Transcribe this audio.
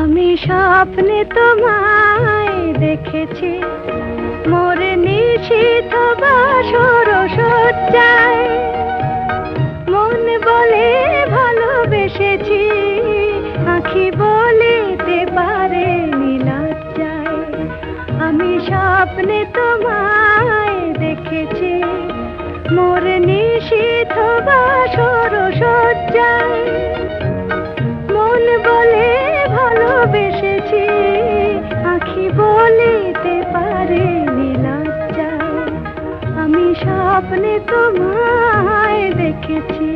আমি স্বপ্নে তোমায় দেখেছি, মোর নিশীথ বাসর সজ্জায়। মন বলে ভালোবেসেছি, আঁখি বলিতে পারে লজ্জায়। আমি স্বপ্নে তোমায় দেখেছি, মোর নিশীথ বাসর সজ্জায়। মন বলে ভালোবেসেছি, আঁখি বলিতে পারে লজ্জায়। আমি স্বপ্নে তোমায় দেখেছি।